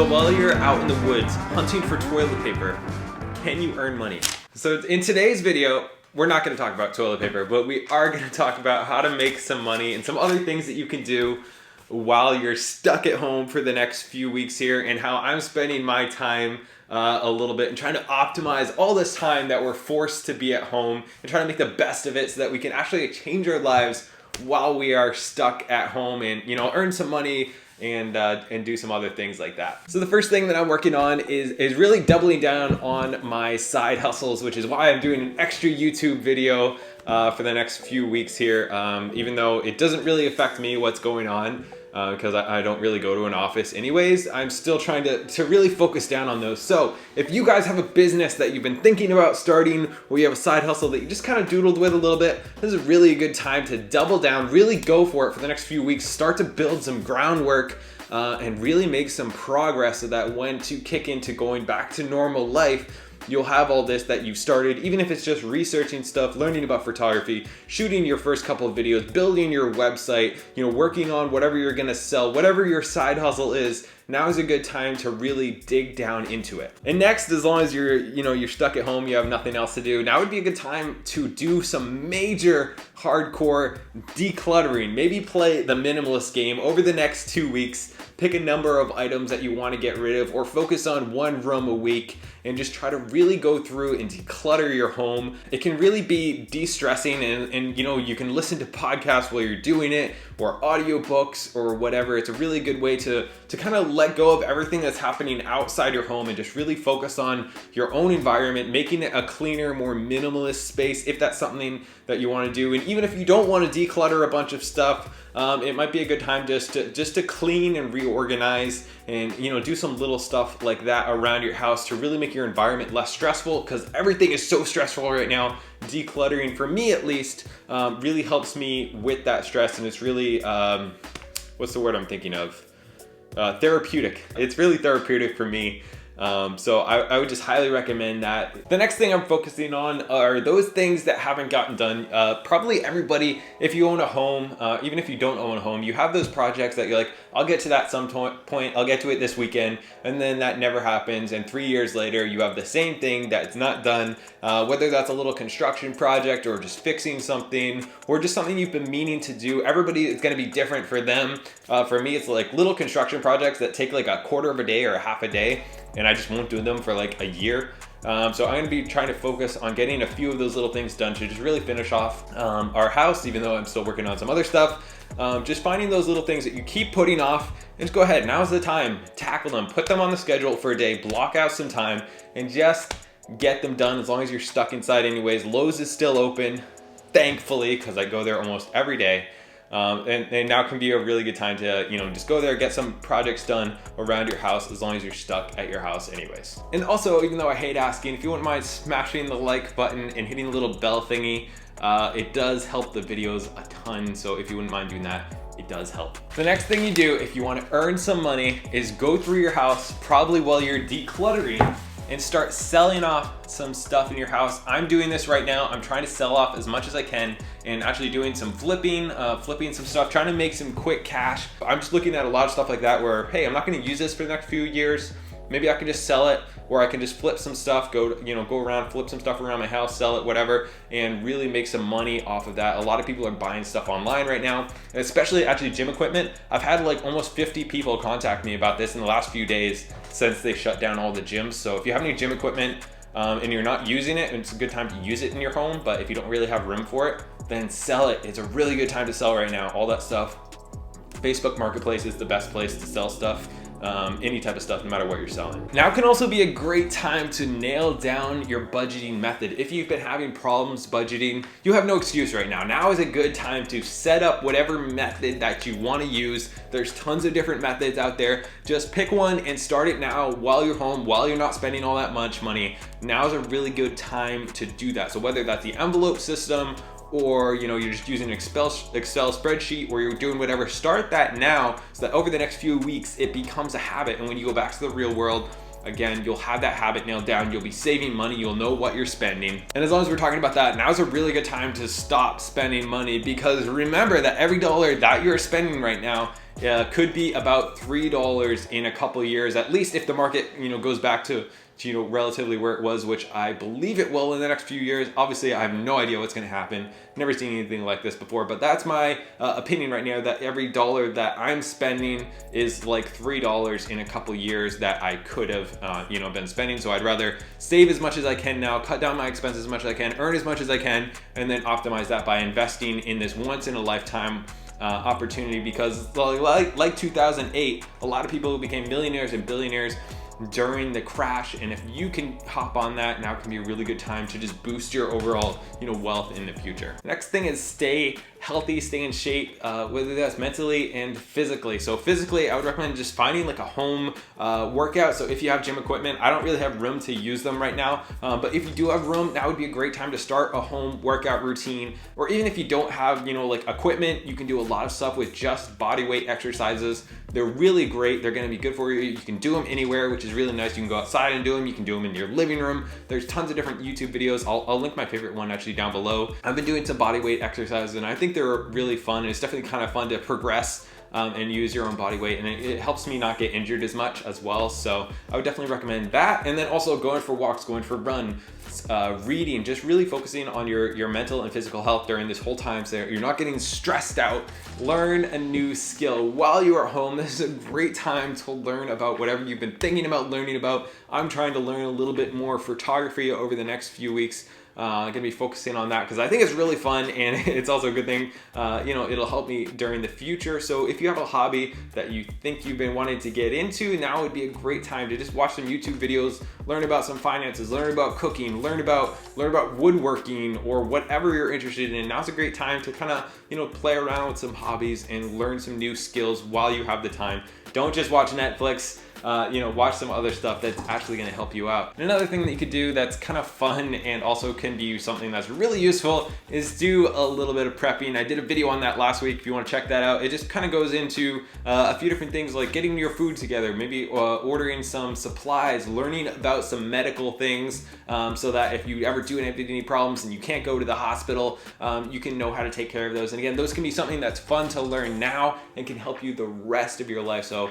So while you're out in the woods hunting for toilet paper, can you earn money? So in today's video, we're not going to talk about toilet paper, but we are going to talk about how to make some money and some other things that you can do while you're stuck at home for the next few weeks here, and how I'm spending my time a little bit and trying to optimize all this time that we're forced to be at home and trying to make the best of it so that we can actually change our lives while we are stuck at home and, you know, earn some money and do some other things like that. So the first thing that I'm working on is really doubling down on my side hustles, which is why I'm doing an extra YouTube video for the next few weeks here, even though it doesn't really affect me what's going on, because I don't really go to an office anyways. I'm still trying to really focus down on those. So if you guys have a business that you've been thinking about starting, or you have a side hustle that you just kind of doodled with a little bit, this is really a good time to double down, really go for it for the next few weeks, start to build some groundwork and really make some progress so that when to kick into going back to normal life, you'll have all this that you've started, even if it's just researching stuff, learning about photography, shooting your first couple of videos, building your website, you know, working on whatever you're gonna sell, whatever your side hustle is. Now is a good time to really dig down into it. And next, as long as you're stuck at home, you have nothing else to do, now would be a good time to do some major hardcore decluttering. Maybe play the minimalist game over the next 2 weeks. Pick a number of items that you want to get rid of, or focus on one room a week and just try to really go through and declutter your home. It can really be de-stressing, and you know, you can listen to podcasts while you're doing it, or audiobooks or whatever. It's a really good way to kind of let go of everything that's happening outside your home and just really focus on your own environment, making it a cleaner, more minimalist space if that's something that you want to do. And even if you don't want to declutter a bunch of stuff, it might be a good time just to clean and reorganize, and, you know, do some little stuff like that around your house to really make your environment less stressful, because everything is so stressful right now. Decluttering, for me at least, really helps me with that stress, and it's really, what's the word I'm thinking of? Therapeutic. It's really therapeutic for me. So I would just highly recommend that. The next thing I'm focusing on are those things that haven't gotten done. Probably everybody, if you own a home, even if you don't own a home, you have those projects that you're like, I'll get to that some point, I'll get to it this weekend, and then that never happens, and 3 years later you have the same thing that's not done, whether that's a little construction project or just fixing something or just something you've been meaning to do. Everybody is going to be different for them. For me, it's like little construction projects that take like a quarter of a day or a half a day, and I just won't do them for like a year. So I'm gonna be trying to focus on getting a few of those little things done to just really finish off our house, even though I'm still working on some other stuff. Just finding those little things that you keep putting off, and just go ahead, now's the time, tackle them, put them on the schedule for a day, block out some time, and just get them done. As long as you're stuck inside anyways. Lowe's is still open, thankfully, because I go there almost every day. And now can be a really good time to, you know, just go there, get some projects done around your house, as long as you're stuck at your house anyways. And also, even though I hate asking, if you wouldn't mind smashing the like button and hitting the little bell thingy, it does help the videos a ton. So if you wouldn't mind doing that, it does help. The next thing you do if you want to earn some money is go through your house, probably while you're decluttering, and start selling off some stuff in your house. I'm doing this right now. I'm trying to sell off as much as I can and actually doing some flipping some stuff, trying to make some quick cash. I'm just looking at a lot of stuff like that where, hey, I'm not gonna use this for the next few years. Maybe I can just sell it, or I can just flip some stuff, go around, flip some stuff around my house, sell it, whatever, and really make some money off of that. A lot of people are buying stuff online right now, and especially actually gym equipment. I've had like almost 50 people contact me about this in the last few days since they shut down all the gyms. So if you have any gym equipment and you're not using it, it's a good time to use it in your home, but if you don't really have room for it, then sell it. It's a really good time to sell right now, all that stuff. Facebook Marketplace is the best place to sell stuff. Any type of stuff, no matter what you're selling. Now can also be a great time to nail down your budgeting method. If you've been having problems budgeting, you have no excuse right now. Now is a good time to set up whatever method that you want to use. There's tons of different methods out there. Just pick one and start it now while you're home, while you're not spending all that much money. Now is a really good time to do that. So whether that's the envelope system, or you're just using an Excel spreadsheet, or you're doing whatever, start that now so that over the next few weeks it becomes a habit, and when you go back to the real world, again, you'll have that habit nailed down. You'll be saving money. You'll know what you're spending. And as long as we're talking about that, now's a really good time to stop spending money, because remember that every dollar that you're spending right now could be about $3 in a couple years, at least if the market, goes back to relatively where it was, which I believe it will in the next few years. Obviously, I have no idea what's going to happen. Never seen anything like this before, but that's my opinion right now, that every dollar that I'm spending is like $3 in a couple years that I could have, been spending. So I'd rather save as much as I can now, cut down my expenses as much as I can, earn as much as I can, and then optimize that by investing in this once in a lifetime opportunity. Because like 2008, a lot of people became millionaires and billionaires during the crash, and if you can hop on that, now can be a really good time to just boost your overall wealth in the future. Next thing is stay healthy, stay in shape, whether that's mentally and physically. So physically, I would recommend just finding like a home workout. So if you have gym equipment, I don't really have room to use them right now, but if you do have room, that would be a great time to start a home workout routine. Or even if you don't have like equipment, you can do a lot of stuff with just body weight exercises. They're really great. They're going to be good for you. You can do them anywhere, which is really nice. You can go outside and do them. You can do them in your living room. There's tons of different YouTube videos. I'll link my favorite one actually down below. I've been doing some body weight exercises, and I think they're really fun. And it's definitely kind of fun to progress and use your own body weight, and it helps me not get injured as much as well. So I would definitely recommend that. And then also going for walks, going for runs, reading, just really focusing on your mental and physical health during this whole time, so you're not getting stressed out. Learn a new skill while you are home. This is a great time to learn about whatever you've been thinking about learning about. I'm trying to learn a little bit more photography over the next few weeks. I'm gonna be focusing on that because I think it's really fun, and it's also a good thing. It'll help me during the future. So if you have a hobby that you think you've been wanting to get into, now would be a great time to just watch some YouTube videos, learn about some finances, learn about cooking, learn about woodworking, or whatever you're interested in. Now's a great time to kind of play around with some hobbies and learn some new skills while you have the time. Don't just watch Netflix. Watch some other stuff that's actually going to help you out. And another thing that you could do that's kind of fun and also can be something that's really useful is do a little bit of prepping. I did a video on that last week if you want to check that out. It just kind of goes into a few different things, like getting your food together, maybe ordering some supplies, learning about some medical things, so that if you ever do have any problems and you can't go to the hospital, you can know how to take care of those. And again, those can be something that's fun to learn now and can help you the rest of your life. So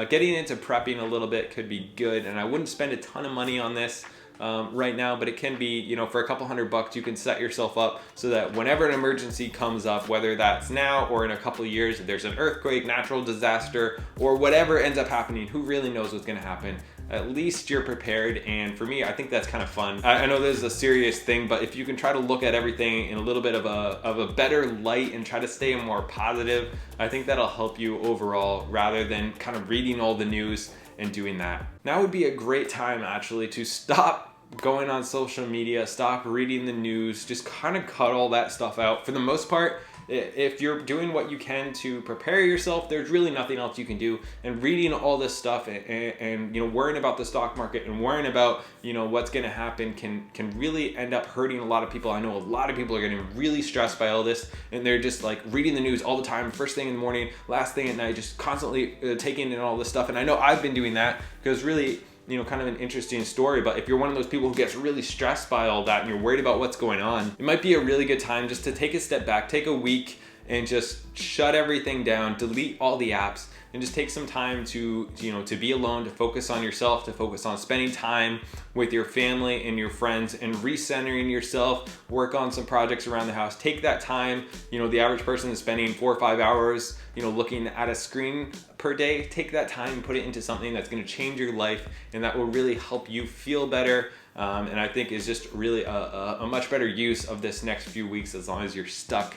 getting into prepping a little bit could be good, and I wouldn't spend a ton of money on this right now, but it can be, for a couple $100 you can set yourself up so that whenever an emergency comes up, whether that's now or in a couple of years, if there's an earthquake, natural disaster, or whatever ends up happening, who really knows what's going to happen, at least you're prepared. And for me, I think that's kind of fun. I know this is a serious thing, but if you can try to look at everything in a little bit of a better light and try to stay more positive, I think that'll help you overall, rather than kind of reading all the news and doing that. Now would be a great time actually to stop going on social media, stop reading the news, just kind of cut all that stuff out. For the most part, if you're doing what you can to prepare yourself, there's really nothing else you can do. And reading all this stuff and worrying about the stock market and worrying about what's going to happen can really end up hurting a lot of people. I know a lot of people are getting really stressed by all this, and they're just like reading the news all the time, first thing in the morning, last thing at night, just constantly taking in all this stuff. And I know I've been doing that because really, kind of an interesting story. But if you're one of those people who gets really stressed by all that and you're worried about what's going on, it might be a really good time just to take a step back, take a week, and just shut everything down, delete all the apps, and just take some time to be alone, to focus on yourself, to focus on spending time with your family and your friends and recentering yourself, work on some projects around the house. Take that time. The average person is spending 4 or 5 hours, looking at a screen per day. Take that time and put it into something that's going to change your life, and that will really help you feel better. And I think is just really a much better use of this next few weeks, as long as you're stuck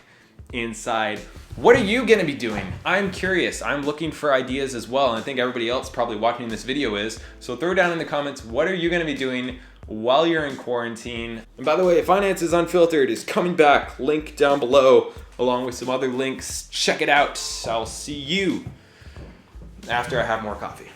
inside. What are you going to be doing? I'm curious. I'm looking for ideas as well, and I think everybody else probably watching this video is. So throw down in the comments, what are you going to be doing while you're in quarantine? And by the way, Finances Unfiltered is coming back. Link down below, along with some other links. Check it out. I'll see you after I have more coffee.